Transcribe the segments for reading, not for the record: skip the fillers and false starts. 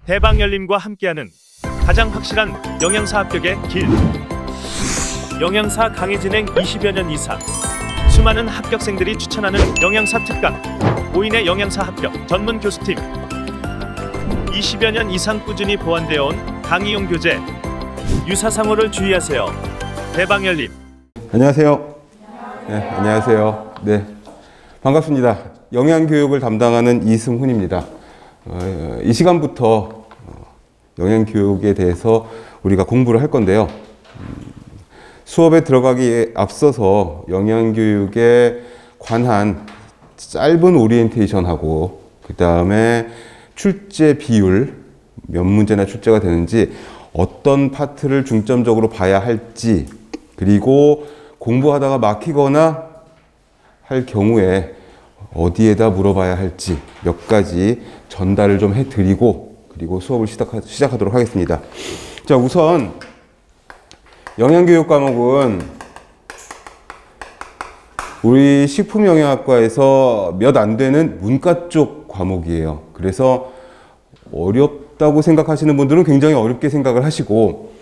대방열림과 함께하는 가장 확실한 영양사 합격의 길. 영양사 강의 진행 20여 년 이상, 수많은 합격생들이 추천하는 영양사 특강, 5인의 영양사 합격 전문 교수팀, 20여 년 이상 꾸준히 보완되어 온 강의용 교재. 유사상호를 주의하세요. 대방열림. 안녕하세요. 네, 안녕하세요. 네, 반갑습니다. 영양교육을 담당하는 이승훈입니다. 이 시간부터 영양교육에 대해서 우리가 공부를 할 건데요. 수업에 들어가기에 앞서서 영양교육에 관한 짧은 오리엔테이션하고 그 다음에 출제 비율, 몇 문제나 출제가 되는지, 어떤 파트를 중점적으로 봐야 할지, 그리고 공부하다가 막히거나 할 경우에 어디에다 물어봐야 할지 몇 가지 전달을 좀 해드리고, 그리고 수업을 시작하도록 하겠습니다. 자, 우선 영양교육 과목은 우리 식품영양학과에서 몇 안 되는 문과 쪽 과목이에요. 그래서 어렵다고 생각하시는 분들은 굉장히 어렵게 생각을 하시고,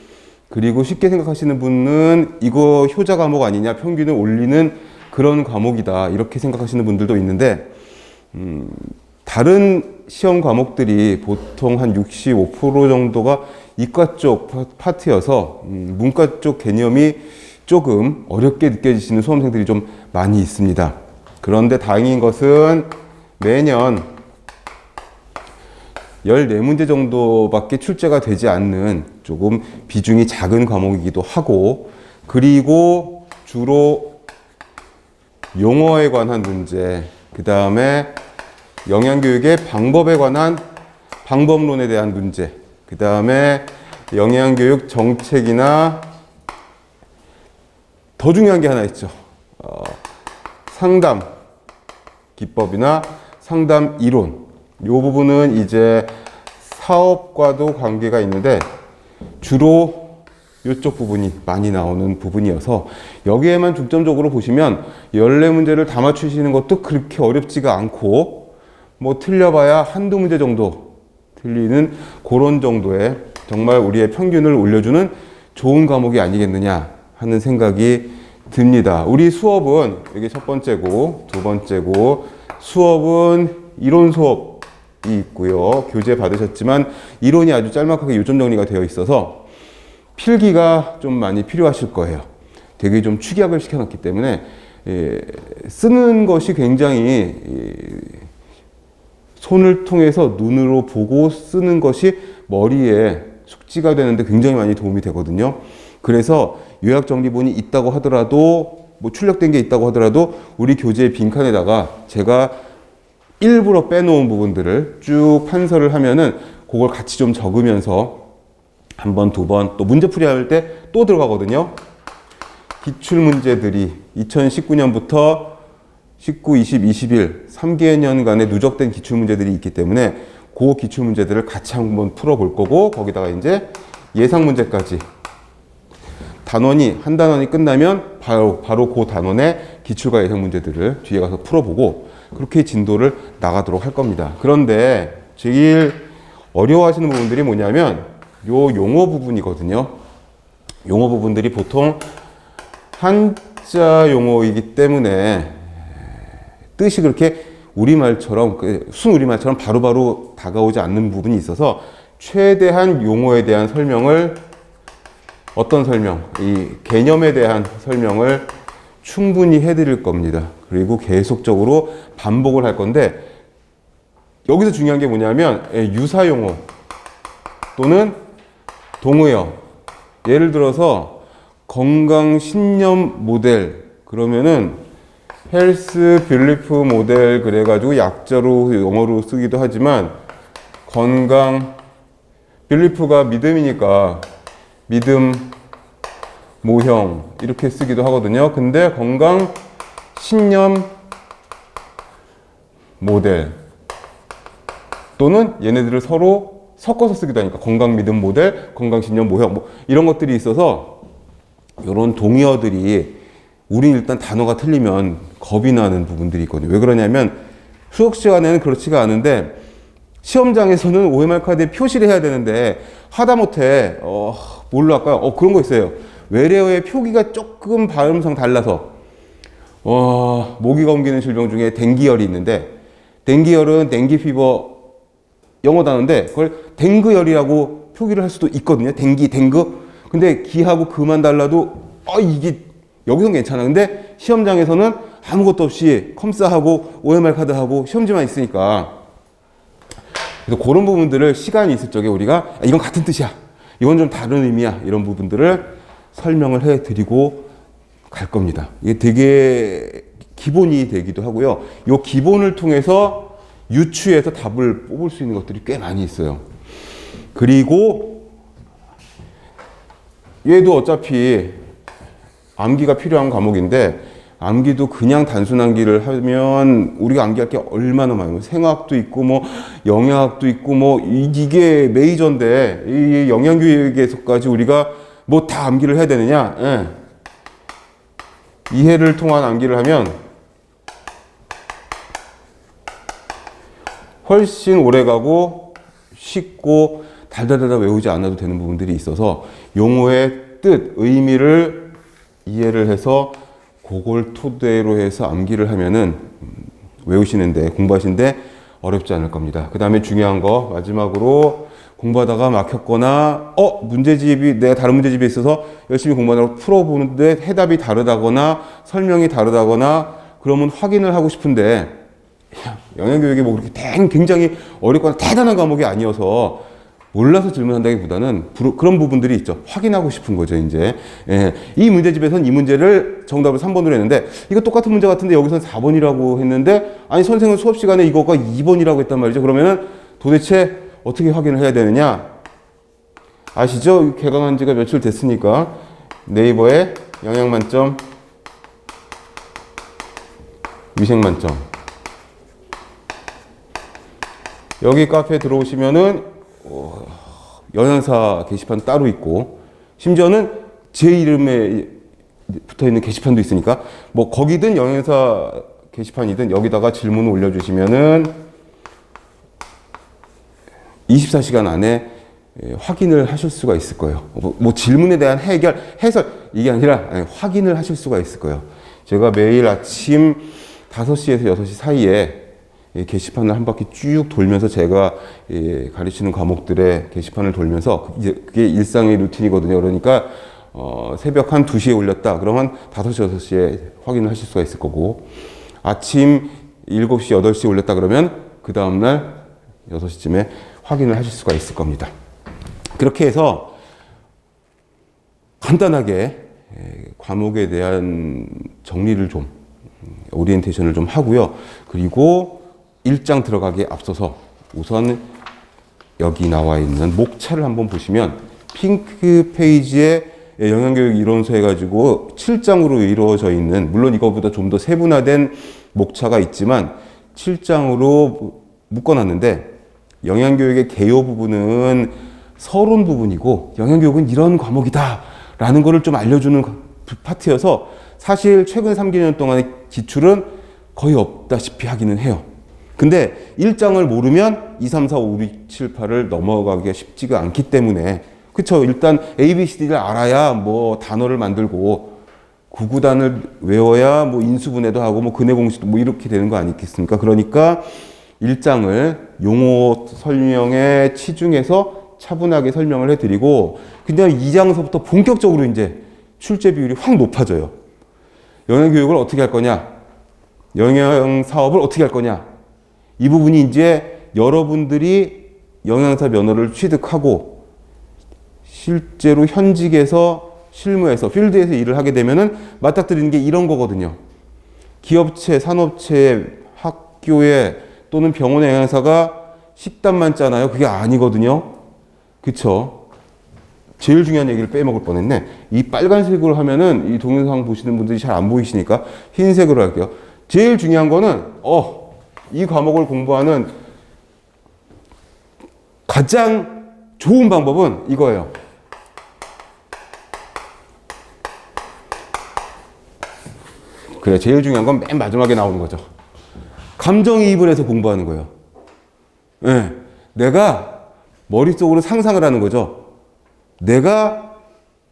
그리고 쉽게 생각하시는 분은 이거 효자 과목 아니냐, 평균을 올리는 그런 과목이다, 이렇게 생각하시는 분들도 있는데, 다른 시험 과목들이 보통 한 65% 정도가 이과 쪽 파트여서 문과 쪽 개념이 조금 어렵게 느껴지시는 수험생들이 좀 많이 있습니다. 그런데 다행인 것은 매년 14문제 정도밖에 출제가 되지 않는 조금 비중이 작은 과목이기도 하고, 그리고 주로 용어에 관한 문제, 그 다음에 영양교육의 방법에 관한 방법론에 대한 문제, 그 다음에 영양교육 정책이나 더 중요한 게 하나 있죠. 상담 기법이나 상담 이론. 이 부분은 이제 사업과도 관계가 있는데 주로 이쪽 부분이 많이 나오는 부분이어서 여기에만 중점적으로 보시면 14문제를 다 맞추시는 것도 그렇게 어렵지가 않고, 뭐 틀려봐야 한두 문제 정도 틀리는 그런 정도의 정말 우리의 평균을 올려주는 좋은 과목이 아니겠느냐 하는 생각이 듭니다. 우리 수업은 이게 첫 번째고, 두 번째고, 수업은 이론 수업이 있고요. 교재 받으셨지만 이론이 아주 짤막하게 요점 정리가 되어 있어서 필기가 좀 많이 필요하실 거예요. 되게 좀 축약을 시켜놨기 때문에 쓰는 것이 굉장히 손을 통해서 눈으로 보고 쓰는 것이 머리에 숙지가 되는데 굉장히 많이 도움이 되거든요. 그래서 요약 정리본이 있다고 하더라도, 뭐 출력된 게 있다고 하더라도 우리 교재의 빈칸에다가 제가 일부러 빼놓은 부분들을 쭉 판서를 하면은 그걸 같이 좀 적으면서 한 번, 두 번, 또 문제풀이 할 때 또 들어가거든요. 기출문제들이 2019년부터 19, 20, 21, 3개년간의 누적된 기출문제들이 있기 때문에 그 기출문제들을 같이 한번 풀어볼 거고, 거기다가 이제 예상문제까지 단원이, 한 단원이 끝나면 바로 그 단원의 기출과 예상 문제들을 뒤에 가서 풀어보고, 그렇게 진도를 나가도록 할 겁니다. 그런데 제일 어려워하시는 부분들이 뭐냐면 요 용어 부분이거든요. 용어 부분들이 보통 한자 용어이기 때문에 뜻이 그렇게 우리말처럼, 순우리말처럼 바로바로 다가오지 않는 부분이 있어서 최대한 용어에 대한 설명을, 어떤 설명, 이 개념에 대한 설명을 충분히 해드릴 겁니다. 그리고 계속적으로 반복을 할 건데, 여기서 중요한 게 뭐냐면 유사용어 또는 동의어. 예를 들어서 건강신념 모델 그러면은 헬스 빌리프 모델 그래가지고 약자로 영어로 쓰기도 하지만, 건강 빌리프가 믿음이니까 믿음 모형 이렇게 쓰기도 하거든요. 근데 건강 신념 모델 또는 얘네들을 서로 섞어서 쓰기도 하니까 건강 믿음 모델, 건강 신념 모형, 뭐 이런 것들이 있어서 이런 동의어들이 우린 일단 단어가 틀리면 겁이 나는 부분들이 있거든요. 왜 그러냐면 수업 시간에는 그렇지가 않은데 시험장에서는 OMR 카드에 표시를 해야 되는데 하다못해 뭘로 할까요? 그런 거 있어요. 외래어의 표기가 조금 발음상 달라서 모기가 옮기는 질병 중에 댕기열이 있는데 댕기열은 댕기 피버 영어 단어인데 그걸 댕그열이라고 표기를 할 수도 있거든요. 댕그. 근데 기하고 그만 달라도 이게 여기선 괜찮아. 근데 시험장에서는 아무것도 없이 컴사하고 OMR 카드하고 시험지만 있으니까 그래서 그런 부분들을 시간이 있을 적에 우리가 이건 같은 뜻이야. 이건 좀 다른 의미야. 이런 부분들을 설명을 해드리고 갈 겁니다. 이게 되게 기본이 되기도 하고요. 이 기본을 통해서 유추해서 답을 뽑을 수 있는 것들이 꽤 많이 있어요. 그리고 얘도 어차피 암기가 필요한 과목인데 암기도 그냥 단순 암기를 하면 우리가 암기할 게 얼마나 많아요. 생화학도 있고 뭐 영양학도 있고 뭐 이게 메이저인데 이 영양교육에서까지 우리가 뭐 다 암기를 해야 되느냐? 예. 이해를 통한 암기를 하면 훨씬 오래가고 쉽고 달달달달 외우지 않아도 되는 부분들이 있어서 용어의 뜻, 의미를 이해를 해서 그걸 토대로 해서 암기를 하면은 외우시는데 공부하시는데 어렵지 않을 겁니다. 그 다음에 중요한 거 마지막으로 공부하다가 막혔거나 문제집이 내가 다른 문제집에 있어서 열심히 공부하다가 풀어보는데 해답이 다르다거나 설명이 다르다거나 그러면 확인을 하고 싶은데 영양교육이 뭐 그렇게 굉장히 어렵거나 대단한 과목이 아니어서 몰라서 질문한다기보다는 그런 부분들이 있죠. 확인하고 싶은 거죠, 이제. 예, 이 문제집에서는 이 문제를 정답을 3번으로 했는데, 이거 똑같은 문제 같은데 여기서는 4번이라고 했는데, 아니, 선생은 수업 시간에 이거가 2번이라고 했단 말이죠. 그러면은 도대체 어떻게 확인을 해야 되느냐? 아시죠? 개강한 지가 며칠 됐으니까 네이버에 영양만점, 위생만점. 여기 카페에 들어오시면은 영양사 게시판 따로 있고 심지어는 제 이름에 붙어있는 게시판도 있으니까 뭐 거기든 영양사 게시판이든 여기다가 질문을 올려주시면은 24시간 안에 확인을 하실 수가 있을 거예요. 뭐 질문에 대한 해설 이게 아니라 확인을 하실 수가 있을 거예요. 제가 매일 아침 5시에서 6시 사이에 게시판을 한 바퀴 쭉 돌면서 제가 가르치는 과목들의 게시판을 돌면서 그게 일상의 루틴이거든요. 그러니까 새벽 한 2시에 올렸다. 그러면 5시, 6시에 확인을 하실 수가 있을 거고 아침 7시, 8시에 올렸다 그러면 그 다음날 6시쯤에 확인을 하실 수가 있을 겁니다. 그렇게 해서 간단하게 과목에 대한 정리를 좀 오리엔테이션을 좀 하고요. 그리고 1장 들어가기에 앞서서 우선 여기 나와 있는 목차를 한번 보시면 핑크 페이지에 영양교육 이론서 해가지고 7장으로 이루어져 있는 물론 이거보다 좀 더 세분화된 목차가 있지만 7장으로 묶어놨는데 영양교육의 개요 부분은 서론 부분이고 영양교육은 이런 과목이다 라는 거를 좀 알려주는 파트여서 사실 최근 3개년 동안의 기출은 거의 없다시피 하기는 해요. 근데 1장을 모르면 2, 3, 4, 5, 6, 7, 8을 넘어가기가 쉽지가 않기 때문에 그쵸. 일단 A, B, C, D를 알아야 뭐 단어를 만들고 구구단을 외워야 뭐 인수분해도 하고 뭐 근해 공식도 뭐 이렇게 되는 거 아니겠습니까? 그러니까 1장을 용어 설명에 치중해서 차분하게 설명을 해드리고 그냥 2장서부터 본격적으로 이제 출제 비율이 확 높아져요. 영양교육을 어떻게 할 거냐? 영양사업을 어떻게 할 거냐? 이 부분이 이제 여러분들이 영양사 면허를 취득하고 실제로 현직에서 실무에서 필드에서 일을 하게 되면은 맞닥뜨리는 게 이런 거거든요. 기업체, 산업체, 학교에 또는 병원의 영양사가 식단만 짜나요? 그게 아니거든요. 그쵸? 제일 중요한 얘기를 빼먹을 뻔했네. 이 빨간색으로 하면은 이 동영상 보시는 분들이 잘 안 보이시니까 흰색으로 할게요. 제일 중요한 거는 이 과목을 공부하는 가장 좋은 방법은 이거예요. 그래, 제일 중요한 건 맨 마지막에 나오는 거죠. 감정이입을 해서 공부하는 거예요. 네. 내가 머릿속으로 상상을 하는 거죠. 내가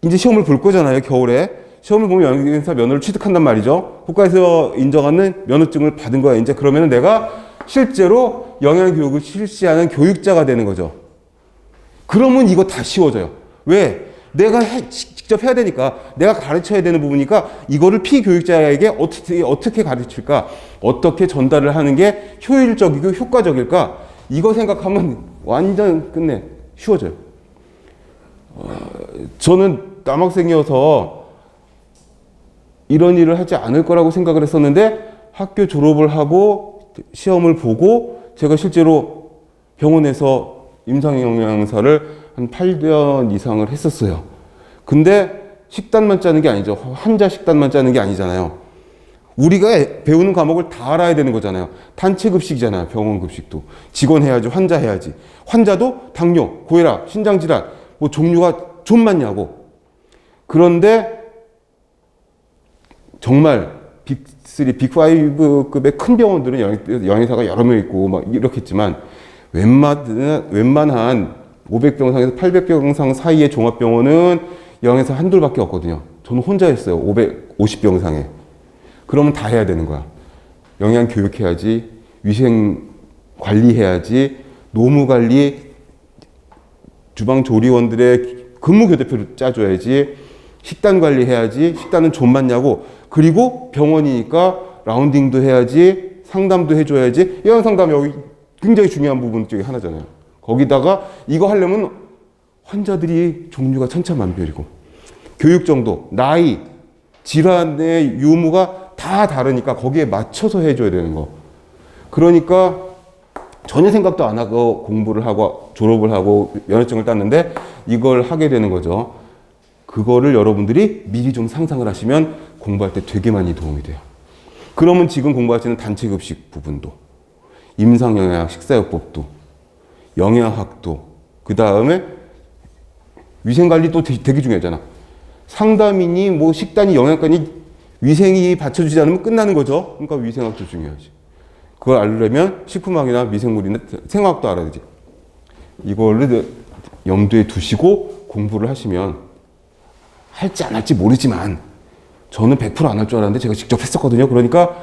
이제 시험을 볼 거잖아요, 겨울에. 시험을 보면 영양사 면허를 취득한단 말이죠. 국가에서 인정하는 면허증을 받은 거야. 이제 그러면 내가 실제로 영양교육을 실시하는 교육자가 되는 거죠. 그러면 이거 다 쉬워져요. 왜? 내가 직접 해야 되니까, 내가 가르쳐야 되는 부분이니까 이거를 피교육자에게 어떻게 가르칠까? 어떻게 전달을 하는 게 효율적이고 효과적일까? 이거 생각하면 완전 끝내 쉬워져요. 저는 남학생이어서 이런 일을 하지 않을 거라고 생각을 했었는데 학교 졸업을 하고 시험을 보고 제가 실제로 병원에서 임상영양사를 한 8년 이상을 했었어요. 근데 식단만 짜는 게 아니죠. 환자 식단만 짜는 게 아니잖아요. 우리가 배우는 과목을 다 알아야 되는 거잖아요. 단체 급식이잖아요. 병원 급식도. 직원 해야지, 환자 해야지. 환자도 당뇨, 고혈압, 신장질환, 뭐 종류가 좀 많냐고. 그런데 정말 빅3, 빅5급의 큰 병원들은 영양사가 여러 명 있고 막 이렇겠지만 웬만한 500병상에서 800병상 사이의 종합병원은 영양사 한둘밖에 없거든요. 저는 혼자 했어요. 550병상에. 그러면 다 해야 되는 거야. 영양 교육해야지, 위생 관리해야지, 노무 관리, 주방 조리원들의 근무 교대표를 짜줘야지, 식단 관리해야지, 식단은 좀 맞냐고, 그리고 병원이니까 라운딩도 해야지, 상담도 해줘야지. 영양 상담 여기 굉장히 중요한 부분 중에 하나잖아요. 거기다가 이거 하려면 환자들이 종류가 천차만별이고, 교육 정도, 나이, 질환의 유무가 다 다르니까 거기에 맞춰서 해줘야 되는 거. 그러니까 전혀 생각도 안 하고 공부를 하고 졸업을 하고 면허증을 땄는데 이걸 하게 되는 거죠. 그거를 여러분들이 미리 좀 상상을 하시면 공부할 때 되게 많이 도움이 돼요. 그러면 지금 공부하시는 단체급식 부분도, 임상영양학 식사요법도, 영양학도, 그 다음에 위생관리도 되게 중요하잖아. 상담이니 뭐 식단이 영양가니 위생이 받쳐주지 않으면 끝나는 거죠. 그러니까 위생학도 중요하지. 그걸 알려면 식품학이나 미생물이나 생화학도 알아야 되지. 이거를 염두에 두시고 공부를 하시면 할지 안 할지 모르지만 저는 100%안 할 줄 알았는데 제가 직접 했었거든요. 그러니까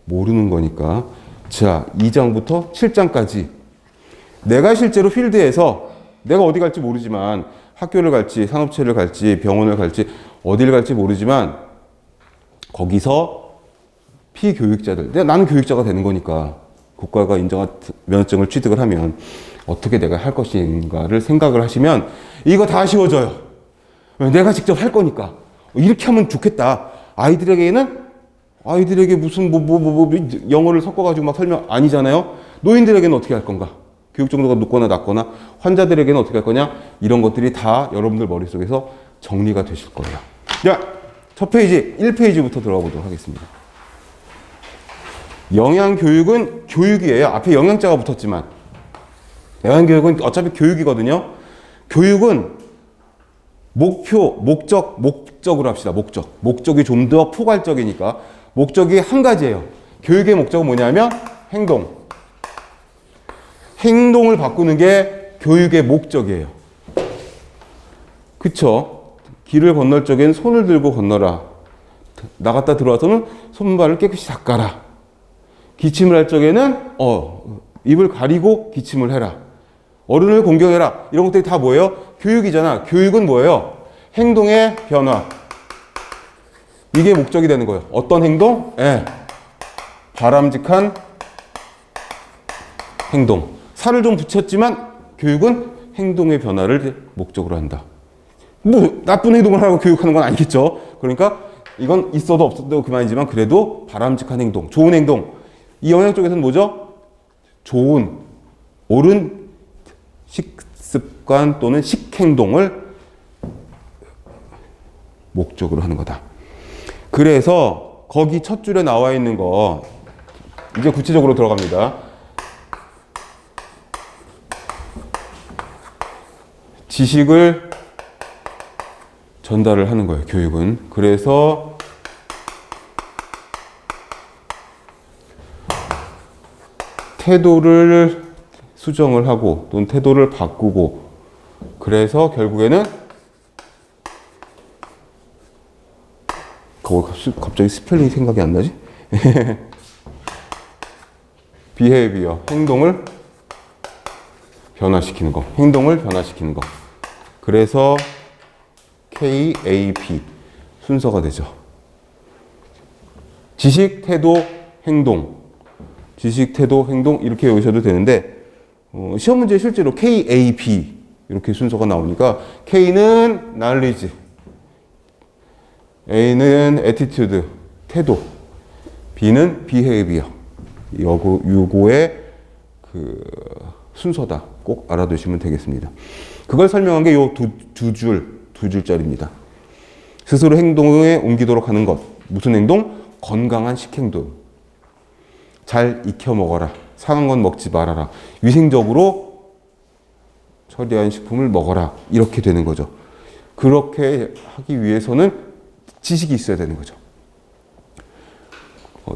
모르는 거니까. 자, 2장부터 7장까지 내가 실제로 필드에서 내가 어디 갈지 모르지만 학교를 갈지 산업체를 갈지 병원을 갈지 어디를 갈지 모르지만 거기서 피교육자들, 나는 교육자가 되는 거니까 국가가 인정한 면허증을 취득을 하면 어떻게 내가 할 것인가를 생각을 하시면 이거 다 쉬워져요. 내가 직접 할 거니까. 이렇게 하면 좋겠다. 아이들에게 무슨 영어를 섞어가지고 막 설명 아니잖아요. 노인들에게는 어떻게 할 건가? 교육 정도가 높거나 낮거나 환자들에게는 어떻게 할 거냐? 이런 것들이 다 여러분들 머릿속에서 정리가 되실 거예요. 자, 첫 페이지 1페이지부터 들어가 보도록 하겠습니다. 영양교육은 교육이에요. 앞에 영양자가 붙었지만 영양교육은 어차피 교육이거든요. 교육은 목적으로 합시다. 목적이 좀 더 포괄적이니까 목적이 한 가지예요. 교육의 목적은 뭐냐면 행동을 바꾸는 게 교육의 목적이에요. 그쵸? 길을 건널 적엔 손을 들고 건너라. 나갔다 들어와서는 손발을 깨끗이 닦아라. 기침을 할 적에는 입을 가리고 기침을 해라. 어른을 공경해라. 이런 것들이 다 뭐예요? 교육이잖아. 교육은 뭐예요? 행동의 변화. 이게 목적이 되는 거예요. 어떤 행동? 바람직한 행동. 살을 좀 붙였지만 교육은 행동의 변화를 목적으로 한다. 뭐 나쁜 행동을 하라고 교육하는 건 아니겠죠. 그러니까 이건 있어도 없어도 그만이지만 그래도 바람직한 행동, 좋은 행동. 이 영양 쪽에서는 뭐죠? 좋은, 옳은 식습관 또는 식행동을 목적으로 하는 거다. 그래서 거기 첫 줄에 나와 있는 거 이제 구체적으로 들어갑니다. 지식을 전달을 하는 거예요, 교육은. 그래서 태도를 수정을 하고 또는 태도를 바꾸고 그래서 결국에는 갑자기 스펠링이 생각이 안 나지? behavior, 행동을 변화시키는 거. 행동을 변화시키는 거. 그래서 KAP 순서가 되죠. 지식, 태도, 행동. 지식, 태도, 행동 이렇게 외우셔도 되는데 시험 문제에 실제로 KAP 이렇게 순서가 나오니까 K는 knowledge, A는 attitude, 태도, B는 behavior. 요거의 그 순서다. 꼭 알아두시면 되겠습니다. 그걸 설명한 게 요 두 줄짜리입니다. 스스로 행동에 옮기도록 하는 것. 무슨 행동? 건강한 식행동. 잘 익혀 먹어라. 상한 건 먹지 말아라. 위생적으로 처리한 식품을 먹어라. 이렇게 되는 거죠. 그렇게 하기 위해서는 지식이 있어야 되는 거죠.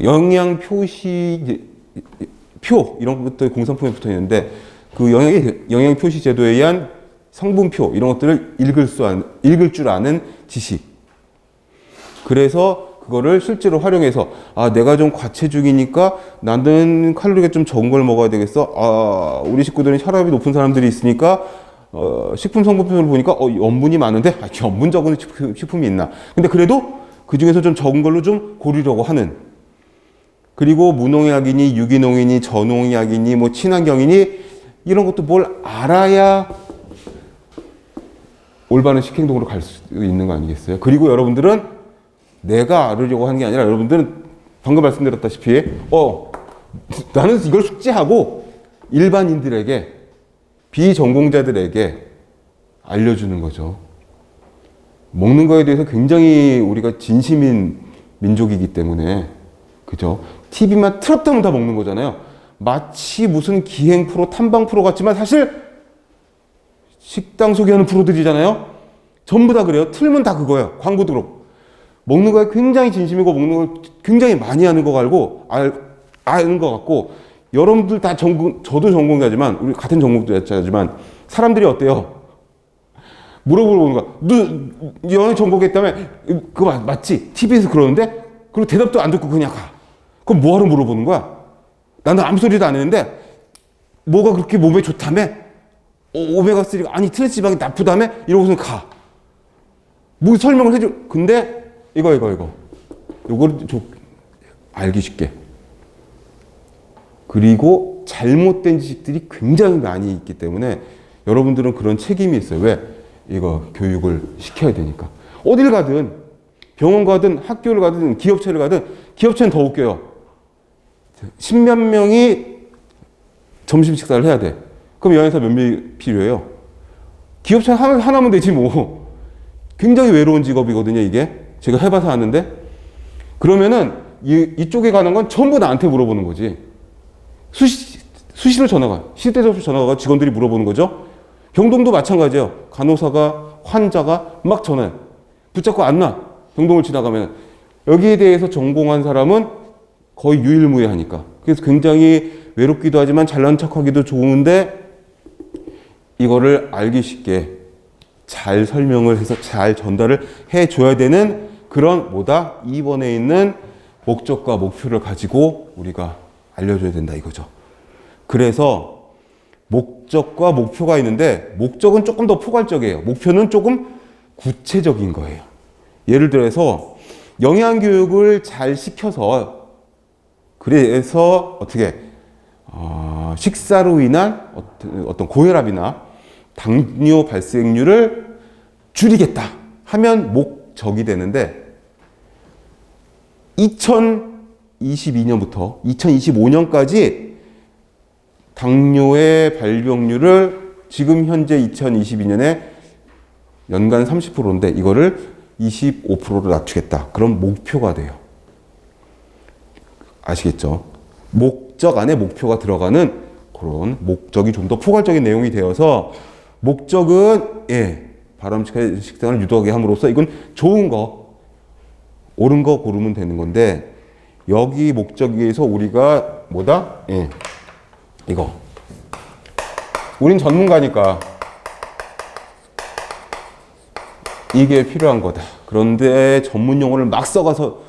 영양 표시 표 이런 것들 공산품에 붙어 있는데 그 영양 표시 제도에 의한 성분표 이런 것들을 읽을 줄 아는 지식. 그래서 그거를 실제로 활용해서 내가 좀 과체중이니까 나는 칼로리가 좀 적은 걸 먹어야 되겠어. 우리 식구들은 혈압이 높은 사람들이 있으니까 식품 성분표를 보니까 염분이 많은데 염분 적은 식품이 있나. 근데 그래도 그 중에서 좀 적은 걸로 좀 고르려고 하는. 그리고 무농약이니 유기농이니 저농약이니 뭐 친환경이니 이런 것도 뭘 알아야 올바른 식행동으로 갈 수 있는 거 아니겠어요? 그리고 여러분들은 내가 알으려고 하는 게 아니라 여러분들은 방금 말씀드렸다시피 나는 이걸 숙지하고 일반인들에게 비전공자들에게 알려주는 거죠. 먹는 거에 대해서 굉장히 우리가 진심인 민족이기 때문에 그죠? TV만 틀었다면 다 먹는 거잖아요. 마치 무슨 기행 프로, 탐방 프로 같지만 사실 식당 소개하는 프로들이잖아요. 전부 다 그래요. 틀면 다 그거예요. 광고도 그렇고. 먹는 거에 굉장히 진심이고 먹는 걸 굉장히 많이 하는 거 알고 아는 것 같고 여러분들 다 저도 전공자지만 우리 같은 전공자지만 사람들이 어때요? 물어보는 거야. 너 영양 전공했다며? 그거 맞지? TV에서 그러는데? 그리고 대답도 안 듣고 그냥 가. 그럼 뭐하러 물어보는 거야? 나는 아무 소리도 안 했는데 뭐가 그렇게 몸에 좋다며? 오메가3가 아니 트랜스지방이 나쁘다며? 이러고서 가. 뭐 설명을 해줘. 근데 이거를 좀 알기 쉽게. 그리고 잘못된 지식들이 굉장히 많이 있기 때문에 여러분들은 그런 책임이 있어요. 왜? 이거 교육을 시켜야 되니까. 어딜 가든 병원 가든 학교를 가든 기업체를 가든 기업체는 더 웃겨요. 10몇 명이 점심 식사를 해야 돼. 그럼 여행사 몇 명이 필요해요? 기업체 하나면 되지 뭐. 굉장히 외로운 직업이거든요, 이게. 제가 해봐서 아는데. 그러면은 이쪽에 가는 건 전부 나한테 물어보는 거지. 수시로 전화가, 시대 접수 전화가 직원들이 물어보는 거죠. 병동도 마찬가지예요. 간호사가, 환자가 막 전화해. 붙잡고 안 놔. 병동을 지나가면. 여기에 대해서 전공한 사람은 거의 유일무이하니까. 그래서 굉장히 외롭기도 하지만 잘난 척하기도 좋은데 이거를 알기 쉽게 잘 설명을 해서 잘 전달을 해줘야 되는 그런 2번에 있는 목적과 목표를 가지고 우리가 알려줘야 된다 이거죠. 그래서 목적과 목표가 있는데 목적은 조금 더 포괄적이에요. 목표는 조금 구체적인 거예요. 예를 들어서 영양교육을 잘 시켜서 그래서 어떻게 식사로 인한 어떤 고혈압이나 당뇨 발생률을 줄이겠다 하면 목적이 되는데 2022년부터 2025년까지 당뇨의 발병률을 지금 현재 2022년에 연간 30%인데 이거를 25%로 낮추겠다. 그럼 목표가 돼요. 아시겠죠? 목적 안에 목표가 들어가는 그런 목적이 좀 더 포괄적인 내용이 되어서 목적은 바람직한 식단을 유도하게 함으로써 이건 좋은 거, 옳은 거 고르면 되는 건데 여기 목적에 의해서 우리가 이거 우린 전문가니까 이게 필요한 거다. 그런데 전문 용어를 막 써가면서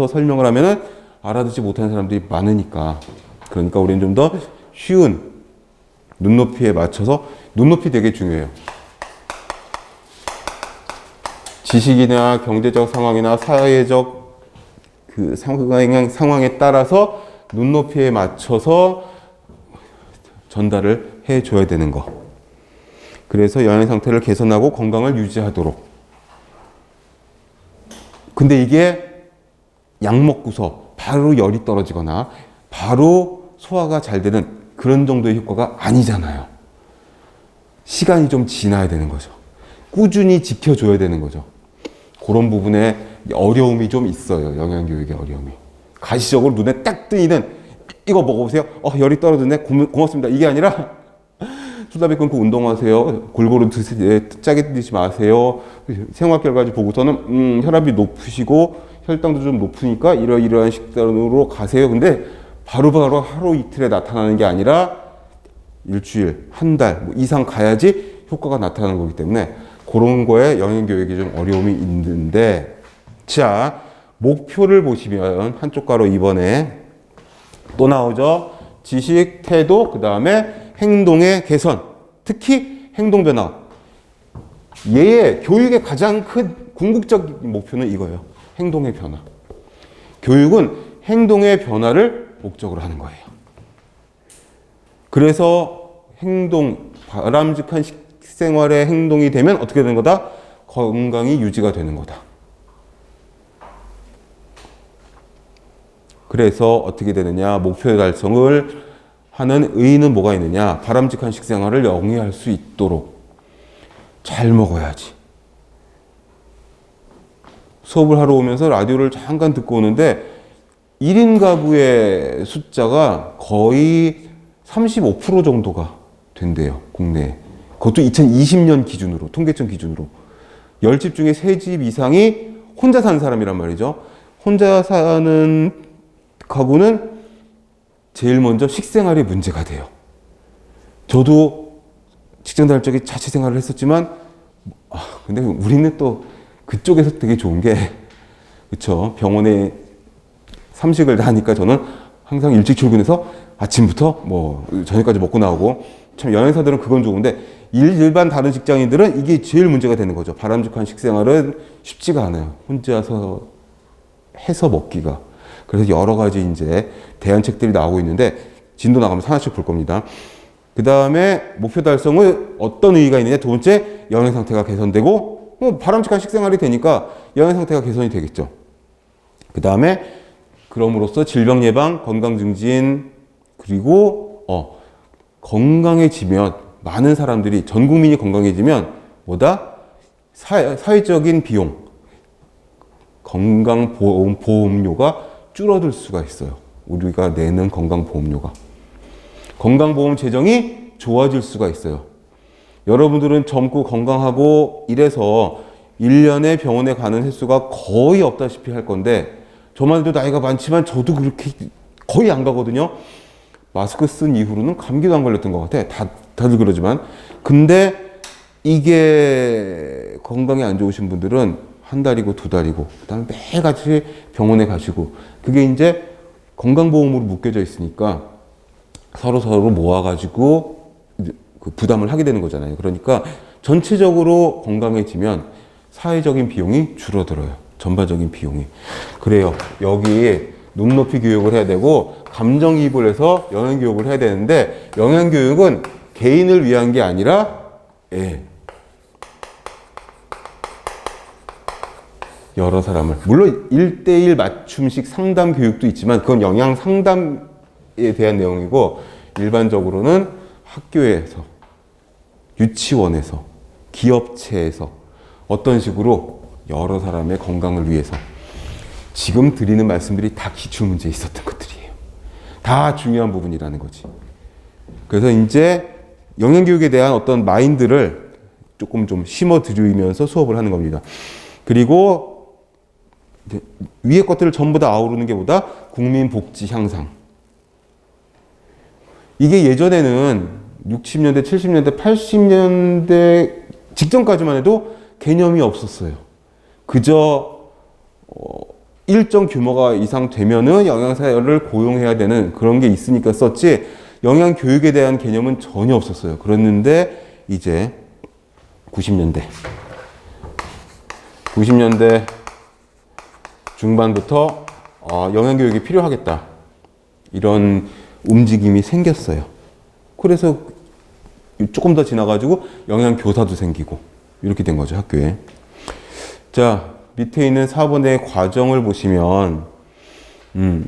설명을 하면은 알아듣지 못하는 사람들이 많으니까. 그러니까 우리는 좀 더 쉬운 눈높이에 맞춰서, 눈높이 되게 중요해요. 지식이나 경제적 상황이나 사회적 그 상황에 따라서 눈높이에 맞춰서 전달을 해줘야 되는 거. 그래서 영양 상태를 개선하고 건강을 유지하도록. 근데 이게 약 먹고서 바로 열이 떨어지거나 바로 소화가 잘 되는 그런 정도의 효과가 아니잖아요. 시간이 좀 지나야 되는 거죠. 꾸준히 지켜줘야 되는 거죠. 그런 부분에 어려움이 좀 있어요. 영양교육의 어려움이. 가시적으로 눈에 딱 뜨이는 이거 먹어보세요. 열이 떨어졌네. 고맙습니다. 이게 아니라 수다비 끊고 운동하세요. 골고루 드세요. 짜게 드시지 마세요. 생활 결과지 보고서는 혈압이 높으시고 혈당도 좀 높으니까 이러이러한 식단으로 가세요. 근데 바로바로 하루 이틀에 나타나는 게 아니라 일주일, 한 달 이상 가야지 효과가 나타나는 거기 때문에 그런 거에 영양교육이 좀 어려움이 있는데, 자, 목표를 보시면 한쪽 가로 이번에 또 나오죠. 지식, 태도, 그 다음에 행동의 개선, 특히 행동 변화. 얘의 교육의 가장 큰 궁극적인 목표는 이거예요. 행동의 변화. 교육은 행동의 변화를 목적으로 하는 거예요. 그래서 바람직한 식생활의 행동이 되면 어떻게 되는 거다? 건강이 유지가 되는 거다. 그래서 어떻게 되느냐? 목표 달성을 하는 의의는 뭐가 있느냐? 바람직한 식생활을 영위할 수 있도록 잘 먹어야지. 수업을 하러 오면서 라디오를 잠깐 듣고 오는데 1인 가구의 숫자가 거의 35% 정도가 된대요. 국내에. 그것도 2020년 기준으로, 통계청 기준으로. 10집 중에 3집 이상이 혼자 사는 사람이란 말이죠. 혼자 사는 가구는 제일 먼저 식생활이 문제가 돼요. 저도 직장 다닐 적에 자취 생활을 했었지만, 근데 우리는 또 그쪽에서 되게 좋은 게, 그쵸. 병원에 삼식을 다 하니까 저는 항상 일찍 출근해서 아침부터 저녁까지 먹고 나오고, 참 영양사들은 그건 좋은데, 일반 다른 직장인들은 이게 제일 문제가 되는 거죠. 바람직한 식생활은 쉽지가 않아요. 혼자서 해서 먹기가. 그래서 여러 가지 이제 대안책들이 나오고 있는데, 진도 나가면서 하나씩 볼 겁니다. 그 다음에 목표 달성은 어떤 의의가 있느냐. 두 번째, 영양 상태가 개선되고, 바람직한 식생활이 되니까 영양 상태가 개선이 되겠죠. 그 다음에 그럼으로써 질병 예방, 건강 증진, 그리고 건강해지면, 많은 사람들이, 전 국민이 건강해지면 뭐다? 사회적인 비용, 건강보험료가 줄어들 수가 있어요. 우리가 내는 건강보험료가. 건강보험 재정이 좋아질 수가 있어요. 여러분들은 젊고 건강하고 이래서 1년에 병원에 가는 횟수가 거의 없다시피 할 건데, 저만 해도 나이가 많지만 저도 그렇게 거의 안 가거든요. 마스크 쓴 이후로는 감기도 안 걸렸던 것 같아. 다들 그러지만. 근데 이게 건강에 안 좋으신 분들은 한 달이고 두 달이고, 그 다음에 매일같이 병원에 가시고, 그게 이제 건강보험으로 묶여져 있으니까 서로 모아가지고 그 부담을 하게 되는 거잖아요. 그러니까 전체적으로 건강해지면 사회적인 비용이 줄어들어요. 전반적인 비용이. 그래요. 여기 눈높이 교육을 해야 되고, 감정이입을 해서 영양교육을 해야 되는데, 영양교육은 개인을 위한 게 아니라, 여러 사람을. 물론 1대1 맞춤식 상담 교육도 있지만, 그건 영양 상담에 대한 내용이고, 일반적으로는 학교에서, 유치원에서, 기업체에서 어떤 식으로 여러 사람의 건강을 위해서, 지금 드리는 말씀들이 다 기출문제에 있었던 것들이에요. 다 중요한 부분이라는 거지. 그래서 이제 영양교육에 대한 어떤 마인드를 조금 좀 심어드리면서 수업을 하는 겁니다. 그리고 위에 것들을 전부 다 아우르는 게 뭐다? 국민 복지 향상. 이게 예전에는 60년대, 70년대, 80년대 직전까지만 해도 개념이 없었어요. 그저 일정 규모가 이상 되면은 영양사를 고용해야 되는 그런 게 있으니까 썼지 영양 교육에 대한 개념은 전혀 없었어요. 그랬는데 이제 90년대 중반부터 영양 교육이 필요하겠다. 이런 움직임이 생겼어요. 그래서 조금 더 지나가지고 영양 교사도 생기고 이렇게 된 거죠, 학교에. 자, 밑에 있는 4번의 과정을 보시면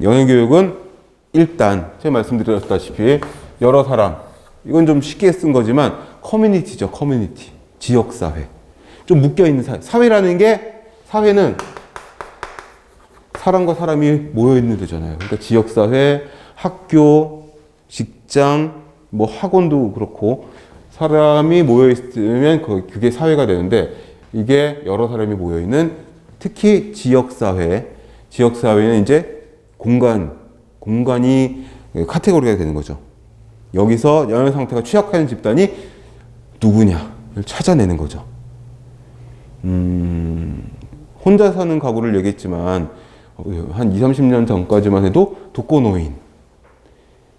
영양교육은 일단 제가 말씀드렸다시피 여러 사람, 이건 좀 쉽게 쓴 거지만 커뮤니티죠. 커뮤니티, 지역사회. 좀 묶여있는 사회. 사회라는 게, 사회는 사람과 사람이 모여있는 데잖아요. 그러니까 지역사회, 학교, 직장, 뭐 학원도 그렇고 사람이 모여있으면 그게 사회가 되는데 이게 여러 사람이 모여있는 특히 지역사회는 이제 공간이 카테고리가 되는 거죠. 여기서 영양 상태가 취약한 집단이 누구냐를 찾아내는 거죠. 혼자 사는 가구를 얘기했지만 한 20, 30년 전까지만 해도 독거노인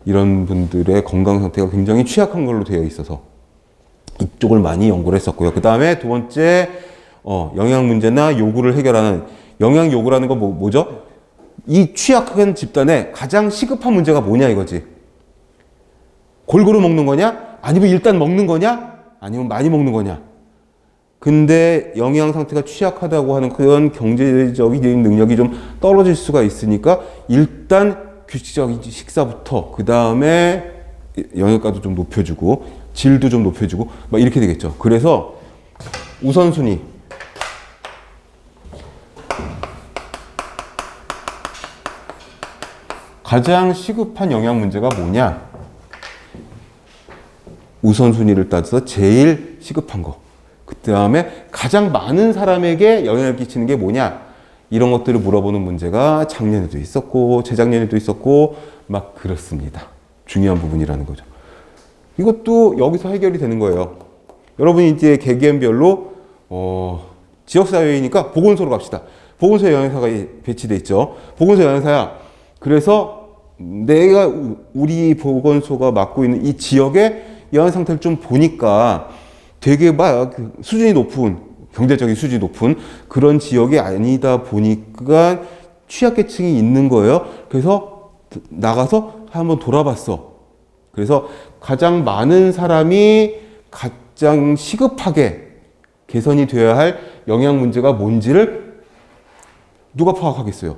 이런 분들의 건강 상태가 굉장히 취약한 걸로 되어 있어서 이쪽을 많이 연구를 했었고요. 그 다음에 두 번째 영양 문제나 요구를 해결하는 영양 요구라는 건 뭐죠? 이 취약한 집단의 가장 시급한 문제가 뭐냐 이거지. 골고루 먹는 거냐? 아니면 일단 먹는 거냐? 아니면 많이 먹는 거냐? 근데 영양 상태가 취약하다고 하는 그런 경제적인 능력이 좀 떨어질 수가 있으니까 일단 규칙적인 식사부터 그 다음에 영양가도 좀 높여주고 질도 좀 높여주고 막 이렇게 되겠죠. 그래서 우선순위 가장 시급한 영양 문제가 뭐냐? 우선순위를 따져서 제일 시급한 거. 그 다음에 가장 많은 사람에게 영향을 끼치는 게 뭐냐? 이런 것들을 물어보는 문제가 작년에도 있었고 재작년에도 있었고 막 그렇습니다. 중요한 부분이라는 거죠. 이것도 여기서 해결이 되는 거예요. 여러분이 이제 개개인별로 지역사회이니까 보건소로 갑시다. 보건소에 영양사가 배치돼 있죠. 보건소 영양사야. 그래서 내가 우리 보건소가 맡고 있는 이 지역의 영양 상태를 좀 보니까 되게 막 수준이 높은 경제적인 수준이 높은 그런 지역이 아니다 보니까 취약계층이 있는 거예요. 그래서 나가서 한번 돌아봤어. 그래서 가장 많은 사람이 가장 시급하게 개선이 되어야 할 영양 문제가 뭔지를 누가 파악하겠어요?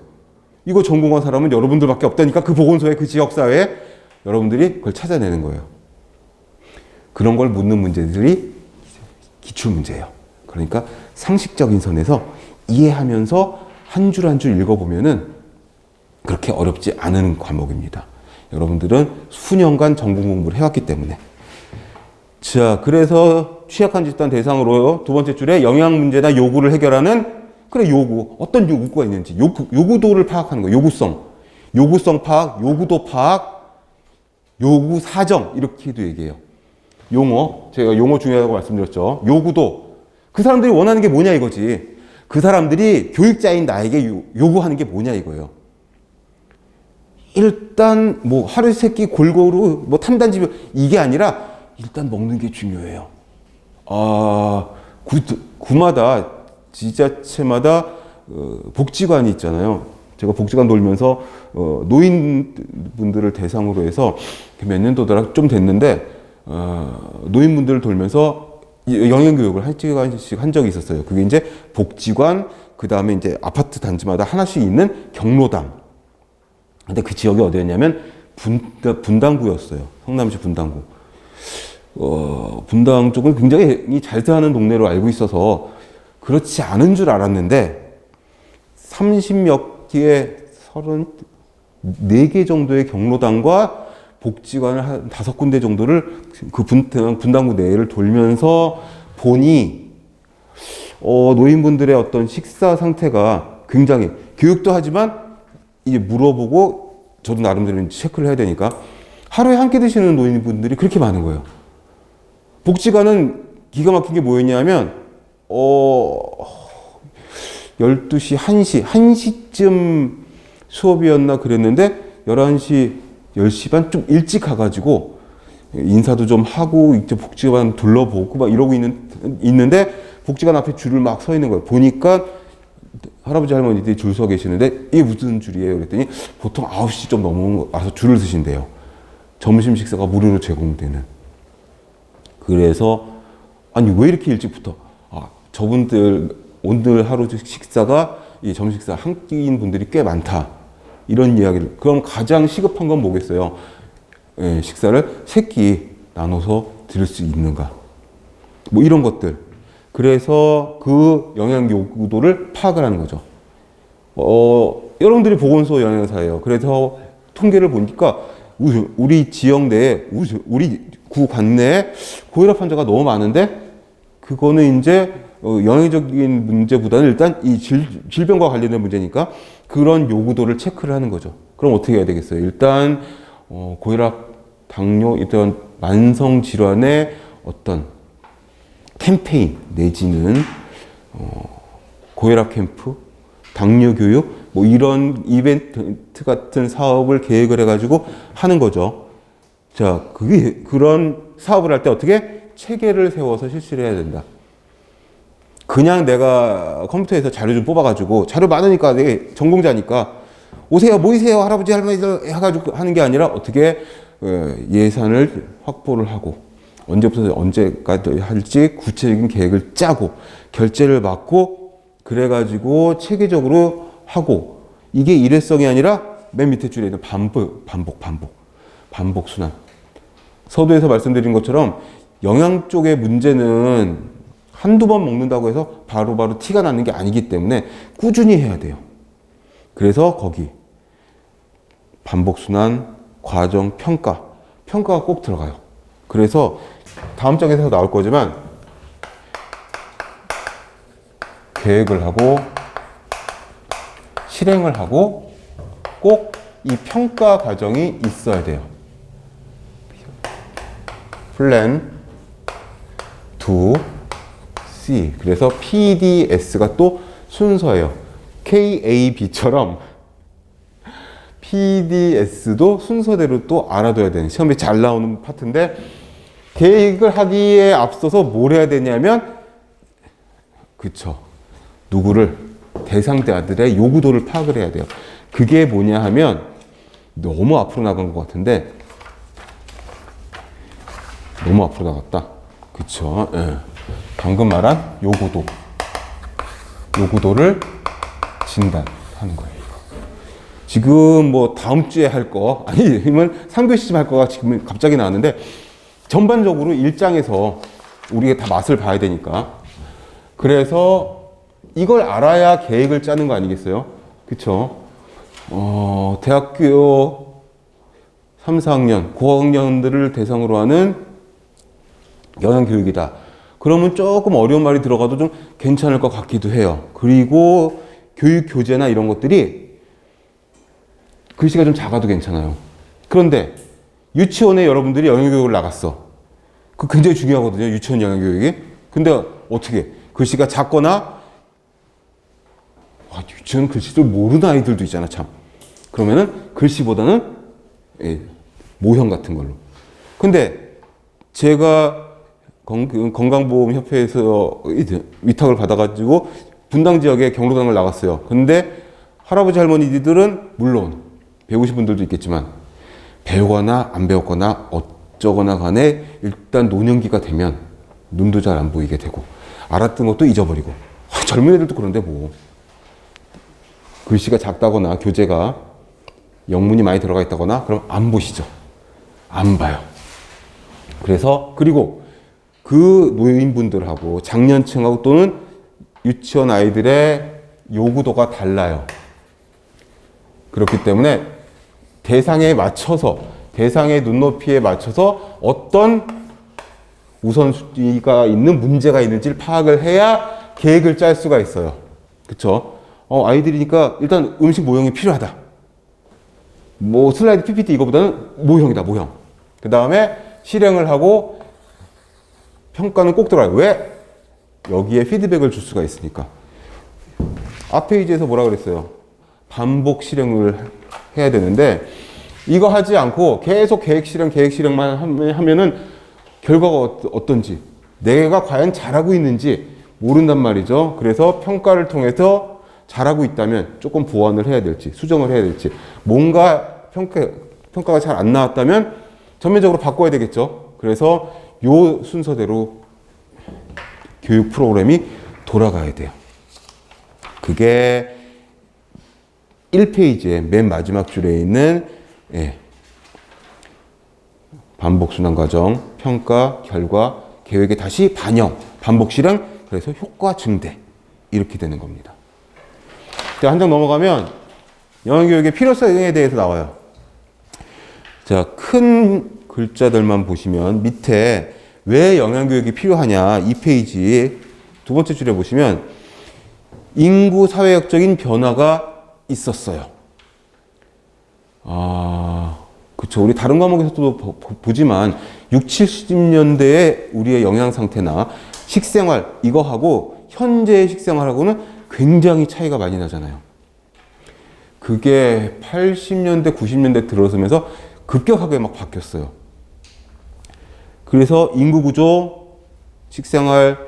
이거 전공한 사람은 여러분들밖에 없다니까 그 보건소에 그 지역사회에 여러분들이 그걸 찾아내는 거예요. 그런 걸 묻는 문제들이 기출문제예요. 그러니까 상식적인 선에서 이해하면서 한 줄 한 줄 읽어보면은 그렇게 어렵지 않은 과목입니다. 여러분들은 수년간 전공 공부를 해왔기 때문에. 자, 그래서 취약한 집단 대상으로 두 번째 줄에 영양 문제나 요구를 해결하는 요구. 어떤 요구가 있는지. 요구도를 파악하는 거예요. 요구성 파악, 요구도 파악, 요구 사정. 이렇게도 얘기해요. 제가 용어 중요하다고 말씀드렸죠. 요구도. 그 사람들이 원하는 게 뭐냐 이거지. 그 사람들이 교육자인 나에게 요구하는 게 뭐냐 이거예요. 일단 뭐 하루 세 끼 골고루 뭐 탄단지표 이게 아니라 일단 먹는 게 중요해요. 구마다 지자체마다 복지관이 있잖아요. 제가 복지관 돌면서 노인분들을 대상으로 해서 몇 년도더라 좀 됐는데 노인분들을 돌면서 영양교육을 한 시간씩 한 적이 있었어요. 그게 이제 복지관, 그 다음에 이제 아파트 단지마다 하나씩 있는 경로당. 근데 그 지역이 어디였냐면 분당구였어요. 성남시 분당구. 분당 쪽은 굉장히 잘 사는 동네로 알고 있어서 그렇지 않은 줄 알았는데 30몇 개의 34개 정도의 경로당과 복지관을 한 5군데 정도를 그 분당구 내를 돌면서 보니 노인분들의 어떤 식사 상태가 굉장히 교육도 하지만 이제 물어보고 저도 나름대로 체크를 해야 되니까 하루에 한 끼 드시는 노인분들이 그렇게 많은 거예요. 복지관은 기가 막힌 게 뭐였냐면 12시, 1시쯤 수업이었나 그랬는데 11시, 10시 반 좀 일찍 가가지고 인사도 좀 하고 이제 복지관 둘러보고 막 이러고 있는데 복지관 앞에 줄을 막 서 있는 거예요. 보니까 할아버지 할머니들이 줄 서 계시는데 이게 무슨 줄이에요? 그랬더니 보통 9시 좀 넘어서 줄을 서신대요. 점심 식사가 무료로 제공되는. 그래서 아니 왜 이렇게 일찍부터? 저분들 오늘 하루 식사가 이 점심 식사 한 끼인 분들이 꽤 많다. 이런 이야기를. 그럼 가장 시급한 건 뭐겠어요? 예, 식사를 3끼 나눠서 드릴 수 있는가? 뭐 이런 것들. 그래서 그 영양 요구도를 파악을 하는 거죠. 여러분들이 보건소 영양사예요. 그래서 통계를 보니까 우리 지역 내에, 우리 구 관내에 고혈압 환자가 너무 많은데 그거는 이제 영양적인 문제보다는 일단 이 질병과 관련된 문제니까 그런 요구도를 체크를 하는 거죠. 그럼 어떻게 해야 되겠어요? 일단 고혈압, 당뇨, 이런 만성 질환의 어떤 캠페인 내지는 고혈압 캠프, 당뇨 교육 뭐 이런 이벤트 같은 사업을 계획을 해가지고 하는 거죠. 자, 그런 사업을 할 때 어떻게 체계를 세워서 실시를 해야 된다. 그냥 내가 컴퓨터에서 자료 좀 뽑아가지고 자료 많으니까 내가 전공자니까 오세요, 모이세요, 할아버지 할머니들 해가지고 하는 게 아니라 어떻게 예산을 확보를 하고 언제부터 언제까지 할지 구체적인 계획을 짜고 결제를 받고 그래가지고 체계적으로 하고 이게 일회성이 아니라 맨 밑에 줄에 있는 반복 순환. 서두에서 말씀드린 것처럼 영양 쪽의 문제는 한두 번 먹는다고 해서 바로바로 티가 나는 게 아니기 때문에 꾸준히 해야 돼요. 그래서 거기 반복순환, 과정, 평가가 꼭 들어가요. 그래서 다음 장에서 나올 거지만 계획을 하고 실행을 하고 꼭 이 평가 과정이 있어야 돼요. 플랜, 두, C. 그래서 PDS가 또 순서예요. KAB처럼 PDS도 순서대로 또 알아둬야 되는 시험에 잘 나오는 파트인데 계획을 하기에 앞서서 뭘 해야 되냐면 누구를 대상자들의 요구도를 파악을 해야 돼요. 그게 뭐냐 하면 너무 앞으로 나간 것 같은데 너무 앞으로 나갔다. 그쵸? 예. 방금 말한 요구도를 진단하는 거예요. 지금 뭐 다음 주에 할 거, 아니면 3교시쯤 할 거가 지금 갑자기 나왔는데 전반적으로 1장에서 우리가 다 맛을 봐야 되니까 그래서 이걸 알아야 계획을 짜는 거 아니겠어요? 그쵸? 대학교 3, 4학년, 고학년들을 대상으로 하는 영양교육이다. 그러면 조금 어려운 말이 들어가도 좀 괜찮을 것 같기도 해요. 그리고 교육 교재나 이런 것들이 글씨가 좀 작아도 괜찮아요. 그런데 유치원에 여러분들이 영양교육을 나갔어. 그 굉장히 중요하거든요. 유치원 영양교육이. 근데 어떻게 글씨가 작거나 유치원 글씨도 모르는 아이들도 있잖아 참. 그러면은 글씨보다는 모형 같은 걸로. 근데 제가 건강보험협회에서 위탁을 받아가지고 분당 지역에 경로당을 나갔어요. 근데 할아버지 할머니들은 물론 배우신 분들도 있겠지만 배우거나 안 배웠거나 어쩌거나 간에 일단 노년기가 되면 눈도 잘 안 보이게 되고 알았던 것도 잊어버리고 젊은 애들도 그런데 뭐 글씨가 작다거나 교재가 영문이 많이 들어가 있다거나 그럼 안 보시죠. 안 봐요. 그래서 그리고 그 노인분들하고 장년층하고 또는 유치원 아이들의 요구도가 달라요. 그렇기 때문에 대상에 맞춰서 대상의 눈높이에 맞춰서 어떤 우선순위가 있는 문제가 있는지를 파악을 해야 계획을 짤 수가 있어요. 그쵸? 아이들이니까 일단 음식 모형이 필요하다. 뭐 슬라이드 PPT 이거보다는 모형이다, 모형. 그 다음에 실행을 하고 평가는 꼭 들어가요. 왜? 여기에 피드백을 줄 수가 있으니까. 앞 페이지에서 뭐라 그랬어요? 반복 실행을 해야 되는데 이거 하지 않고 계속 계획 실행만 하면은 결과가 어떤지, 내가 과연 잘하고 있는지 모른단 말이죠. 그래서 평가를 통해서 잘하고 있다면 조금 보완을 해야 될지, 수정을 해야 될지, 뭔가 평가가 잘 안 나왔다면 전면적으로 바꿔야 되겠죠. 그래서 요 순서대로 교육 프로그램이 돌아가야 돼요. 그게 1페이지의 맨 마지막 줄에 있는 반복 순환 과정, 평가, 결과, 계획에 다시 반영, 반복 실행, 그래서 효과 증대 이렇게 되는 겁니다. 자, 한 장 넘어가면 영양교육의 필요성에 대해서 나와요. 자, 큰 글자들만 보시면 밑에 왜 영양교육이 필요하냐, 2페이지 두 번째 줄에 보시면 인구 사회학적인 변화가 있었어요. 그쵸. 우리 다른 과목에서도 보지만 6, 70년대에 우리의 영양 상태나 식생활, 이거하고 현재의 식생활하고는 굉장히 차이가 많이 나잖아요. 그게 80년대, 90년대 들어서면서 급격하게 막 바뀌었어요. 그래서 인구 구조, 식생활,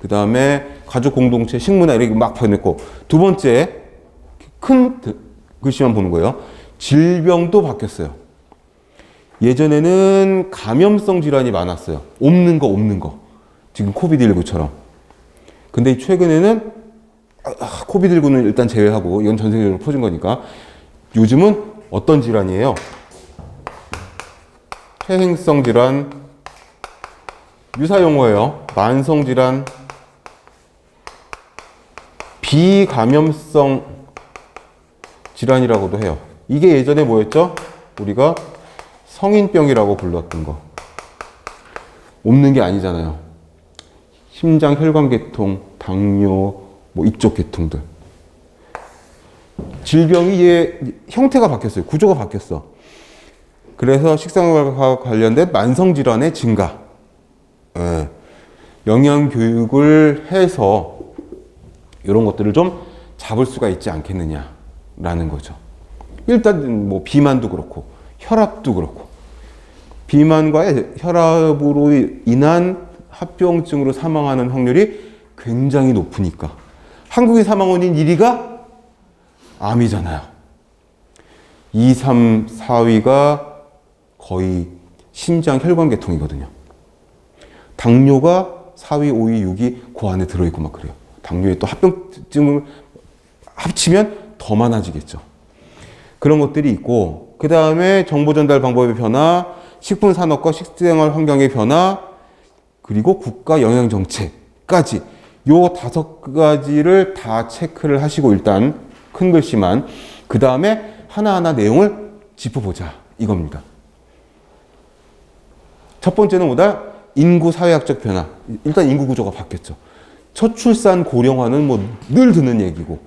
그 다음에 가족 공동체, 식문화 이렇게 막 변했고, 두 번째 큰 글씨만 보는 거예요. 질병도 바뀌었어요. 예전에는 감염성 질환이 많았어요. 없는 거. 지금 코비드19처럼. 근데 최근에는 코비드19는 일단 제외하고, 이건 전 세계적으로 퍼진 거니까, 요즘은 어떤 질환이에요? 퇴행성 질환, 유사용어예요. 만성 질환, 비감염성 질환이라고도 해요. 이게 예전에 뭐였죠? 우리가 성인병이라고 불렀던 거. 없는 게 아니잖아요. 심장 혈관계통, 당뇨, 뭐 이쪽 계통들. 질병이 형태가 바뀌었어요. 구조가 바뀌었어. 그래서 식생활과 관련된 만성질환의 증가. 영양교육을 해서 이런 것들을 좀 잡을 수가 있지 않겠느냐라는 거죠. 일단 뭐 비만도 그렇고 혈압도 그렇고, 비만과 혈압으로 인한 합병증으로 사망하는 확률이 굉장히 높으니까 한국의 사망 원인 1위가 암이잖아요. 2, 3, 4위가 거의 심장 혈관계통이거든요. 당뇨가 4위, 5위, 6위 그 안에 들어있고 막 그래요. 당뇨에 또 합병증을 합치면 더 많아지겠죠. 그런 것들이 있고, 그 다음에 정보 전달 방법의 변화, 식품 산업과 식생활 환경의 변화, 그리고 국가 영양 정책까지 요 5가지를 다 체크를 하시고, 일단 큰 글씨만, 그 다음에 하나하나 내용을 짚어보자 이겁니다. 첫 번째는 뭐다? 인구 사회학적 변화. 일단 인구 구조가 바뀌었죠. 저출산 고령화는 뭐 늘 듣는 얘기고,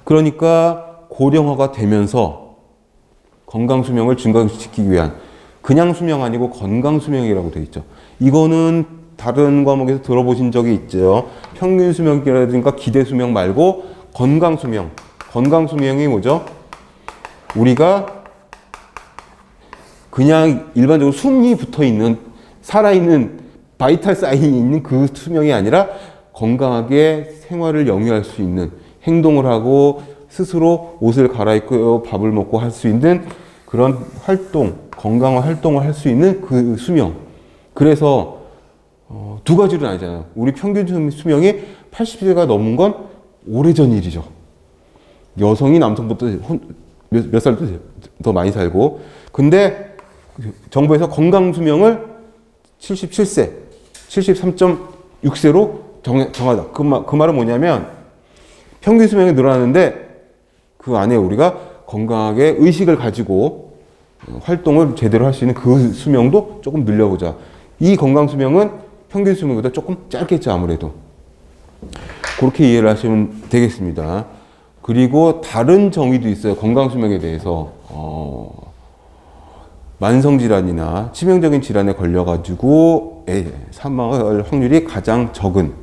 그러니까 고령화가 되면서 건강 수명을 증가시키기 위한, 그냥 수명 아니고 건강 수명이라고 되어 있죠. 이거는 다른 과목에서 들어보신 적이 있죠. 평균 수명이라든가 기대 수명 말고 건강 수명. 건강 수명이 뭐죠? 우리가 그냥 일반적으로 숨이 붙어 있는, 살아있는 바이탈 사인이 있는 그 수명이 아니라 건강하게 생활을 영위할 수 있는, 행동을 하고 스스로 옷을 갈아입고 밥을 먹고 할 수 있는 그런 활동, 건강한 활동을 할 수 있는 그 수명. 그래서 두 가지로 나뉘잖아요. 우리 평균 수명이 80세가 넘은 건 오래전 일이죠. 여성이 남성보다 몇 살 더 많이 살고, 근데 정부에서 건강 수명을 77세, 73.6세로 정하다. 그 말은 뭐냐면 평균 수명이 늘어나는데 그 안에 우리가 건강하게 의식을 가지고 활동을 제대로 할 수 있는 그 수명도 조금 늘려보자. 이 건강 수명은 평균 수명보다 조금 짧겠죠, 아무래도. 그렇게 이해를 하시면 되겠습니다. 그리고 다른 정의도 있어요. 건강 수명에 대해서. 만성질환이나 치명적인 질환에 걸려가지고 사망할 확률이 가장 적은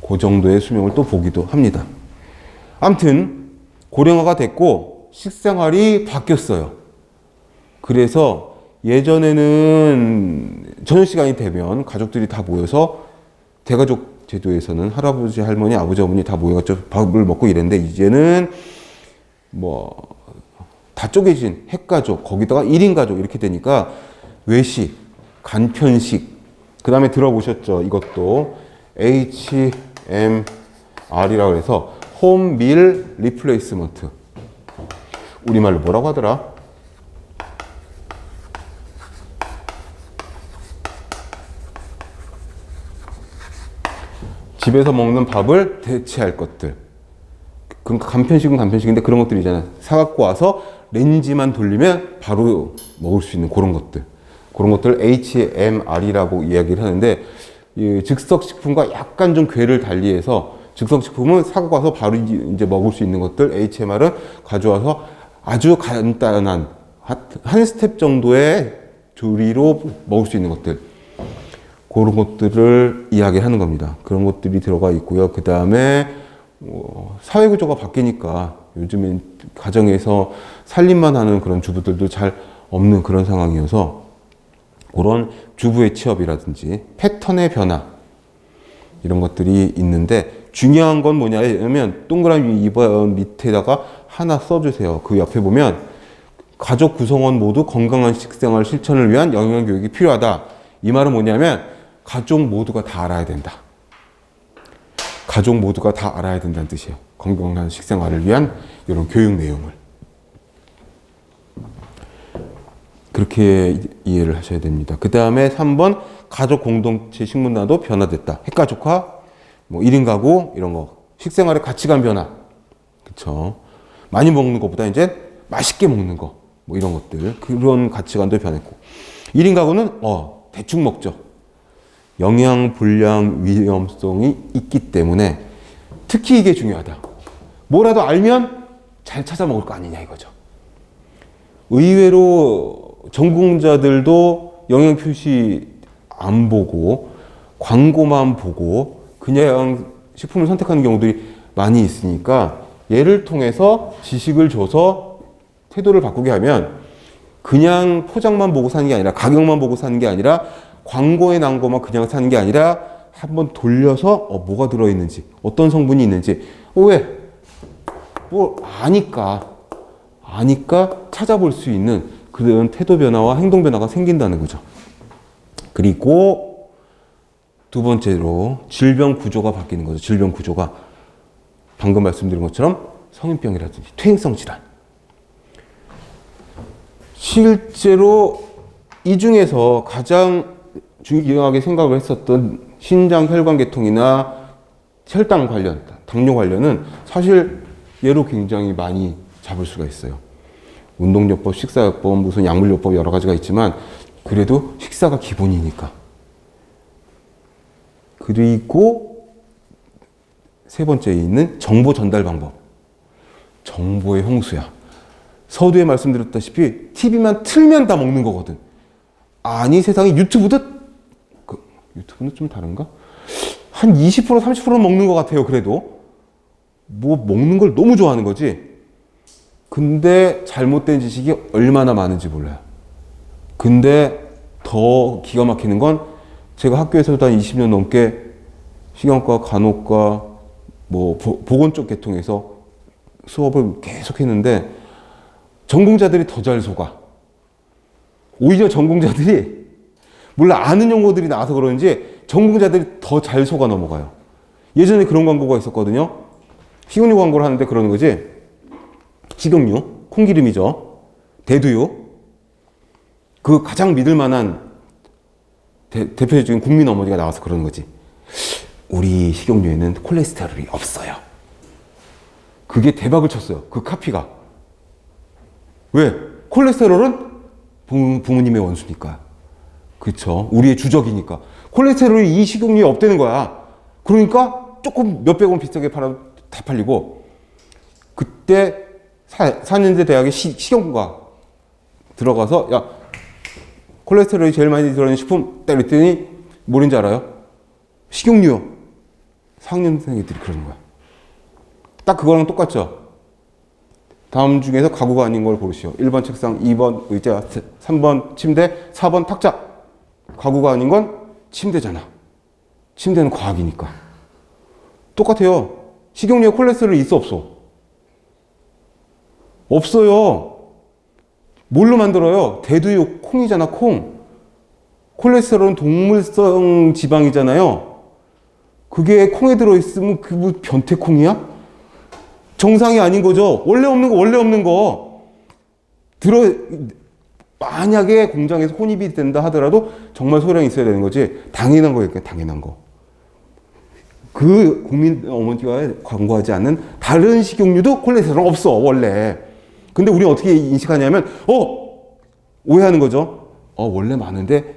그 정도의 수명을 또 보기도 합니다. 아무튼 고령화가 됐고 식생활이 바뀌었어요. 그래서 예전에는 저녁 시간이 되면 가족들이 다 모여서 대가족 제도에서는 할아버지, 할머니, 아버지, 어머니 다 모여서 밥을 먹고 이랬는데 이제는 뭐 다 쪼개진 핵가족, 거기다가 1인 가족 이렇게 되니까 외식, 간편식, 그 다음에 들어보셨죠? 이것도 HMR이라고 해서 홈 밀 리플레이스먼트. 우리말로 뭐라고 하더라? 집에서 먹는 밥을 대체할 것들. 그러니까 간편식은 간편식인데 그런 것들 있잖아요. 사갖고 와서 렌지만 돌리면 바로 먹을 수 있는 그런 것들. 그런 것들 HMR이라고 이야기를 하는데 이 즉석식품과 약간 좀 궤를 달리해서 즉석식품은 사갖고 와서 바로 이제 먹을 수 있는 것들, HMR은 가져와서 아주 간단한 한 스텝 정도의 조리로 먹을 수 있는 것들. 그런 것들을 이야기하는 겁니다. 그런 것들이 들어가 있고요. 그 다음에 사회구조가 바뀌니까 요즘엔 가정에서 살림만 하는 그런 주부들도 잘 없는 그런 상황이어서 그런 주부의 취업이라든지 패턴의 변화 이런 것들이 있는데 중요한 건 뭐냐면 동그라미 2번 밑에다가 하나 써주세요. 그 옆에 보면 가족 구성원 모두 건강한 식생활 실천을 위한 영양교육이 필요하다. 이 말은 뭐냐면 가족 모두가 다 알아야 된다. 가족 모두가 다 알아야 된다는 뜻이에요. 건강한 식생활을 위한 이런 교육 내용을. 그렇게 이해를 하셔야 됩니다. 그 다음에 3번 가족 공동체 식문화도 변화됐다. 핵가족화, 뭐 1인 가구 이런 거. 식생활의 가치관 변화. 그쵸. 많이 먹는 것보다 이제 맛있게 먹는 거. 뭐 이런 것들. 그런 가치관도 변했고. 1인 가구는 대충 먹죠. 영양, 불량, 위험성이 있기 때문에 특히 이게 중요하다. 뭐라도 알면 잘 찾아 먹을 거 아니냐 이거죠. 의외로 전공자들도 영양 표시 안 보고 광고만 보고 그냥 식품을 선택하는 경우들이 많이 있으니까 얘를 통해서 지식을 줘서 태도를 바꾸게 하면 그냥 포장만 보고 사는 게 아니라 가격만 보고 사는 게 아니라 광고에 나온 것만 그냥 사는 게 아니라 한번 돌려서 뭐가 들어있는지 어떤 성분이 있는지 왜? 뭐 아니까 찾아볼 수 있는 그런 태도 변화와 행동 변화가 생긴다는 거죠. 그리고 두 번째로 질병 구조가 바뀌는 거죠. 질병 구조가 방금 말씀드린 것처럼 성인병이라든지 퇴행성 질환. 실제로 이 중에서 가장 중요하게 생각을 했었던 신장 혈관계통이나 혈당 관련, 당뇨 관련은 사실 얘로 굉장히 많이 잡을 수가 있어요. 운동요법, 식사요법, 무슨 약물요법 여러 가지가 있지만 그래도 식사가 기본이니까. 그리고 세 번째에 있는 정보 전달 방법. 정보의 홍수야. 서두에 말씀드렸다시피 TV만 틀면 다 먹는 거거든. 아니 세상에 유튜브도 유튜브는 좀 다른가? 한 20% 30% 먹는 것 같아요. 그래도 뭐 먹는 걸 너무 좋아하는 거지. 근데 잘못된 지식이 얼마나 많은지 몰라요. 근데 더 기가 막히는 건 제가 학교에서도 한 20년 넘게 식용과 간호과 뭐 보건 쪽 계통에서 수업을 계속 했는데 전공자들이 더 잘 속아. 오히려 전공자들이 몰라 아는 용어들이 나와서 그런지 전공자들이 더 잘 속아 넘어가요. 예전에 그런 광고가 있었거든요. 식용유 광고를 하는데 그러는 거지. 식용유, 콩기름이죠. 대두유. 그 가장 믿을 만한 대표적인 국민 어머니가 나와서 그러는 거지. 우리 식용유에는 콜레스테롤이 없어요. 그게 대박을 쳤어요. 그 카피가. 왜? 콜레스테롤은 부모님의 원수니까. 그쵸. 우리의 주적이니까. 콜레스테롤이 이 식용유에 없다는 거야. 그러니까 조금 몇백 원 비싸게 팔아도 다 팔리고. 그때 4년제 대학에 식용과 들어가서 야 콜레스테롤이 제일 많이 들어있는 식품 딱 그랬더니 뭐인지 알아요? 식용유요. 4학년생 애들이 그러는 거야. 딱 그거랑 똑같죠? 다음 중에서 가구가 아닌 걸 고르시오. 1번 책상, 2번 의자, 3번 침대, 4번 탁자. 가구가 아닌 건 침대잖아. 침대는 과학이니까. 똑같아요. 식용유에 콜레스테롤이 있어 없어? 없어요. 뭘로 만들어요? 대두유 콩이잖아, 콩. 콜레스테롤은 동물성 지방이잖아요. 그게 콩에 들어있으면 그 뭐 변태콩이야? 정상이 아닌 거죠. 원래 없는 거. 만약에 공장에서 혼입이 된다 하더라도 정말 소량이 있어야 되는 거지. 당연한 거니까, 당연한 거. 그 국민 어머니가 광고하지 않는 다른 식용유도 콜레스테롤 없어, 원래. 근데 우리는 어떻게 인식하냐면, 오해하는 거죠. 원래 많은데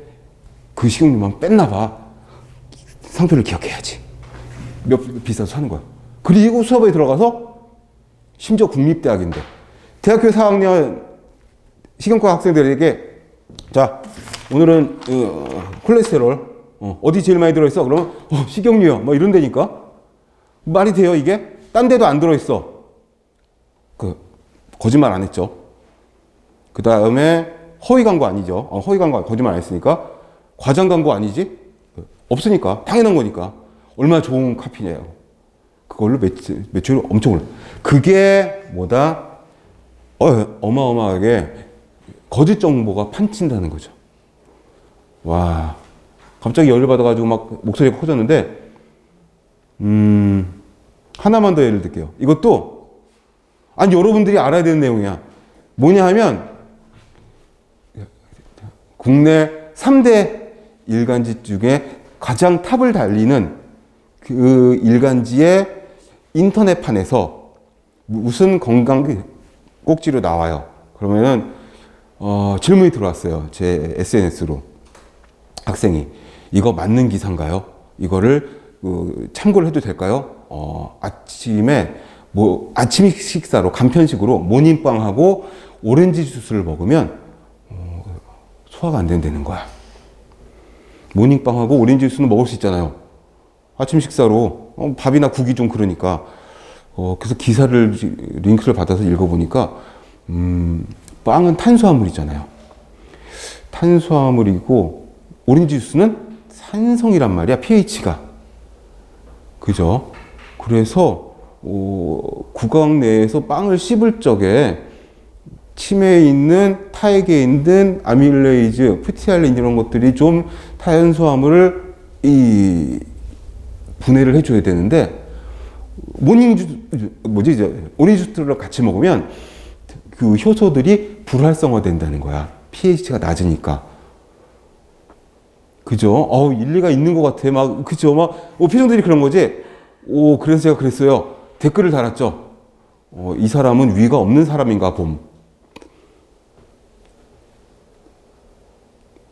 그 식용유만 뺐나 봐. 상표를 기억해야지. 비싸서 사는 거야. 그리고 수업에 들어가서 심지어 국립대학인데 대학교 4학년 식용과 학생들에게 자 오늘은 콜레스테롤 어디 제일 많이 들어있어? 그러면 식용유요 뭐 이런다니까 말이 돼요 이게? 딴 데도 안 들어있어. 거짓말 안 했죠. 그 다음에 허위 광고 아니죠. 허위 광고 거짓말 안 했으니까 과장 광고 아니지? 없으니까 당연한 거니까 얼마나 좋은 카피냐요. 그걸로 매출이 엄청 올라. 그게 뭐다? 어마어마하게 거짓 정보가 판친다는 거죠. 와, 갑자기 열을 받아가지고 막 목소리가 커졌는데, 하나만 더 예를 들게요. 이것도, 아니, 여러분들이 알아야 되는 내용이야. 뭐냐 하면, 국내 3대 일간지 중에 가장 탑을 달리는 그 일간지의 인터넷판에서 무슨 건강 꼭지로 나와요. 그러면은 질문이 들어왔어요. 제 SNS로 학생이 이거 맞는 기사인가요? 이거를 참고를 해도 될까요? 아침에 아침 식사로 간편식으로 모닝빵하고 오렌지 주스를 먹으면 소화가 안 된다는 거야. 모닝빵하고 오렌지 주스는 먹을 수 있잖아요. 아침 식사로 밥이나 국이 좀 그러니까 그래서 기사를 링크를 받아서 읽어보니까 빵은 탄수화물이잖아요. 탄수화물이고 오렌지 주스는 산성이란 말이야. pH가 그죠? 그래서 구강 내에서 빵을 씹을 적에 침에 있는 타액에 있는 아밀레이즈, 프티알린 이런 것들이 좀 탄수화물을 분해를 해줘야 되는데 오렌지 주스를 같이 먹으면 그 효소들이 불활성화 된다는 거야. pH가 낮으니까. 그죠? 일리가 있는 것 같아. 그죠? 표정들이 그런 거지? 그래서 제가 그랬어요. 댓글을 달았죠. 이 사람은 위가 없는 사람인가 봄.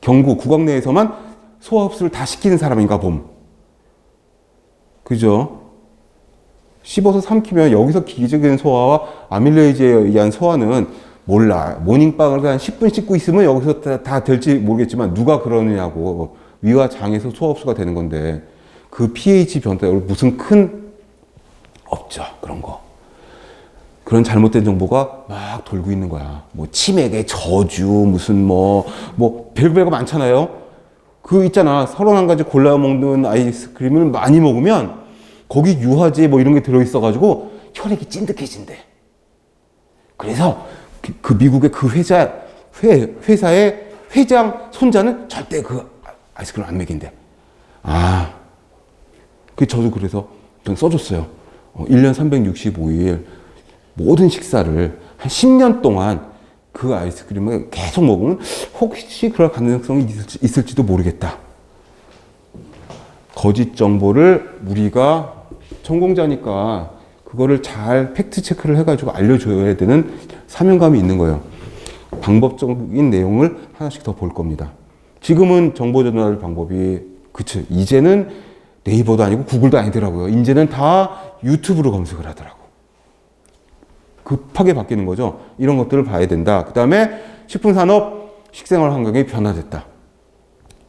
경구, 구강 내에서만 소화 흡수를 다 시키는 사람인가 봄. 그죠? 씹어서 삼키면 여기서 기계적인 소화와 아밀레이즈에 의한 소화는 몰라. 모닝빵을 한 10분 씹고 있으면 여기서 다 될지 모르겠지만 누가 그러느냐고. 위와 장에서 소화 흡수가 되는 건데 그 pH 변화 때문에 무슨 큰 없죠. 그런 거. 그런 잘못된 정보가 막 돌고 있는 거야. 치맥의 저주, 무슨 별거 많잖아요. 있잖아. 31가지 골라 먹는 아이스크림을 많이 먹으면 거기 유화제 이런 게 들어있어가지고 혈액이 찐득해진대. 그래서 그 미국의 그 회사의 회장 손자는 절대 그 아이스크림 안 먹인대. 저도 그래서 좀 써줬어요. 1년 365일 모든 식사를 한 10년 동안 그 아이스크림을 계속 먹으면 혹시 그럴 가능성이 있을지도 모르겠다. 거짓 정보를 우리가 전공자니까 그거를 잘 팩트 체크를 해가지고 알려줘야 되는 사명감이 있는 거예요. 방법적인 내용을 하나씩 더 볼 겁니다. 지금은 정보 전달 방법이 그치 이제는 네이버도 아니고 구글도 아니더라고요. 이제는 다 유튜브로 검색을 하더라고. 급하게 바뀌는 거죠. 이런 것들을 봐야 된다. 그 다음에 식품산업 식생활 환경이 변화됐다.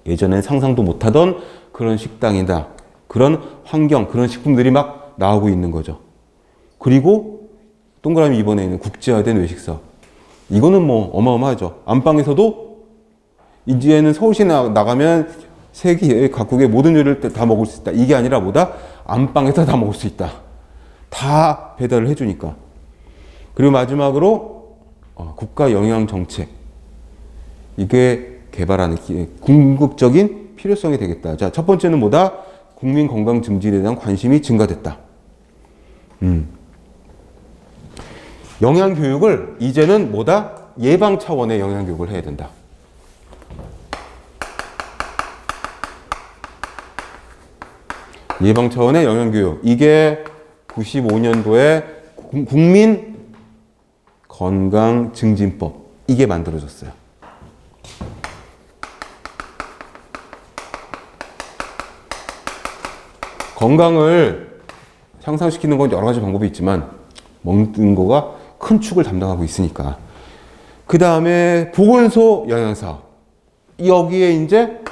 예전엔 상상도 못하던 그런 식당이다. 그런 환경, 그런 식품들이 막 나오고 있는 거죠. 그리고 동그라미 2번에 있는 국제화된 외식 사업. 이거는 뭐 어마어마하죠. 안방에서도 이제는 서울시에 나가면 세계 각국의 모든 요리를 다 먹을 수 있다. 이게 아니라 뭐다? 안방에서 다 먹을 수 있다. 다 배달을 해주니까. 그리고 마지막으로 국가 영양 정책. 이게 개발하는 궁극적인 필요성이 되겠다. 자, 첫 번째는 뭐다? 국민 건강 증진에 대한 관심이 증가됐다. 영양 교육을 이제는 뭐다? 예방 차원의 영양 교육을 해야 된다. 예방 차원의 영양 교육. 이게 95년도에 국민 건강 증진법. 이게 만들어졌어요. 건강을 향상시키는 건 여러 가지 방법이 있지만 먹는 거가 큰 축을 담당하고 있으니까. 그 다음에 보건소 영양사업. 여기에 이제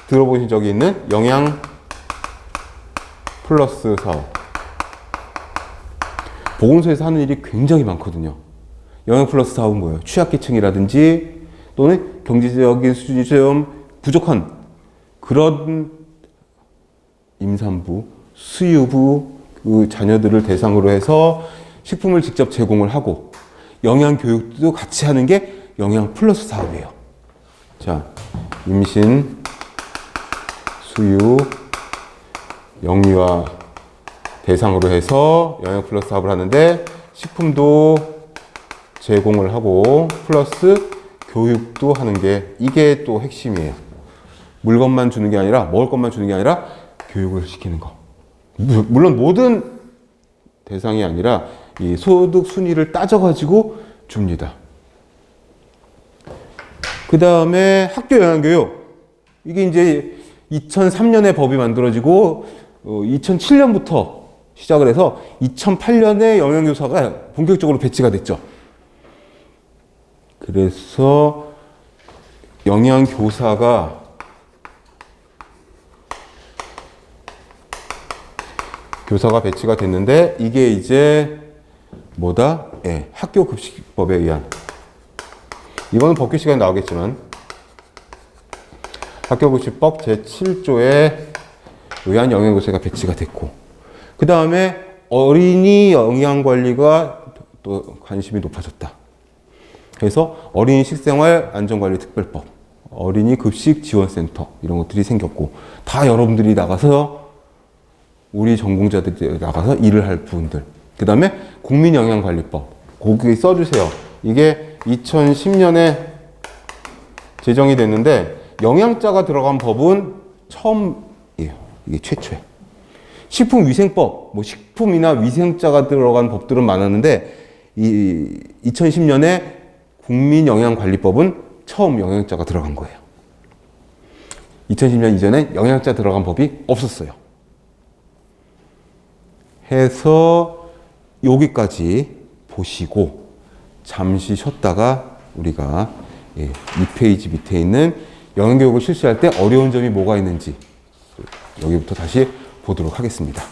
들어보신 적이 있는 영양 플러스 사업. 보건소에서 하는 일이 굉장히 많거든요. 영양 플러스 사업은 뭐예요? 취약계층이라든지 또는 경제적인 수준이 좀 부족한 그런 임산부, 수유부 그 자녀들을 대상으로 해서 식품을 직접 제공을 하고 영양 교육도 같이 하는 게 영양 플러스 사업이에요. 자, 임신, 수유, 영유아 대상으로 해서 영양 플러스 사업을 하는데 식품도 제공을 하고 플러스 교육도 하는 게 이게 또 핵심이에요. 물건만 주는 게 아니라 먹을 것만 주는 게 아니라 교육을 시키는 거. 물론 모든 대상이 아니라 이 소득 순위를 따져가지고 줍니다. 그 다음에 학교 영양교육. 이게 이제 2003년에 법이 만들어지고 2007년부터 시작을 해서 2008년에 영양교사가 본격적으로 배치가 됐죠. 그래서 영양교사가 배치가 됐는데 이게 이제 뭐다? 예, 학교급식법에 의한 이거는 법규 시간에 나오겠지만 학교급식법 제7조에 의한 영양교사가 배치가 됐고 그 다음에 어린이 영양관리가 또 관심이 높아졌다. 그래서 어린이 식생활 안전관리특별법, 어린이 급식지원센터 이런 것들이 생겼고 다 여러분들이 나가서 우리 전공자들이 나가서 일을 할 부분들. 그 다음에 국민영양관리법. 거기에 써주세요. 이게 2010년에 제정이 됐는데 영양자가 들어간 법은 처음이에요. 이게 최초예요. 식품위생법, 뭐 식품이나 위생자가 들어간 법들은 많았는데 이 2010년에 국민영양관리법은 처음 영양자가 들어간 거예요. 2010년 이전에 영양자 들어간 법이 없었어요. 해서 여기까지 보시고 잠시 쉬었다가 우리가 2페이지 밑에 있는 영양교육을 실시할 때 어려운 점이 뭐가 있는지 여기부터 다시 보도록 하겠습니다.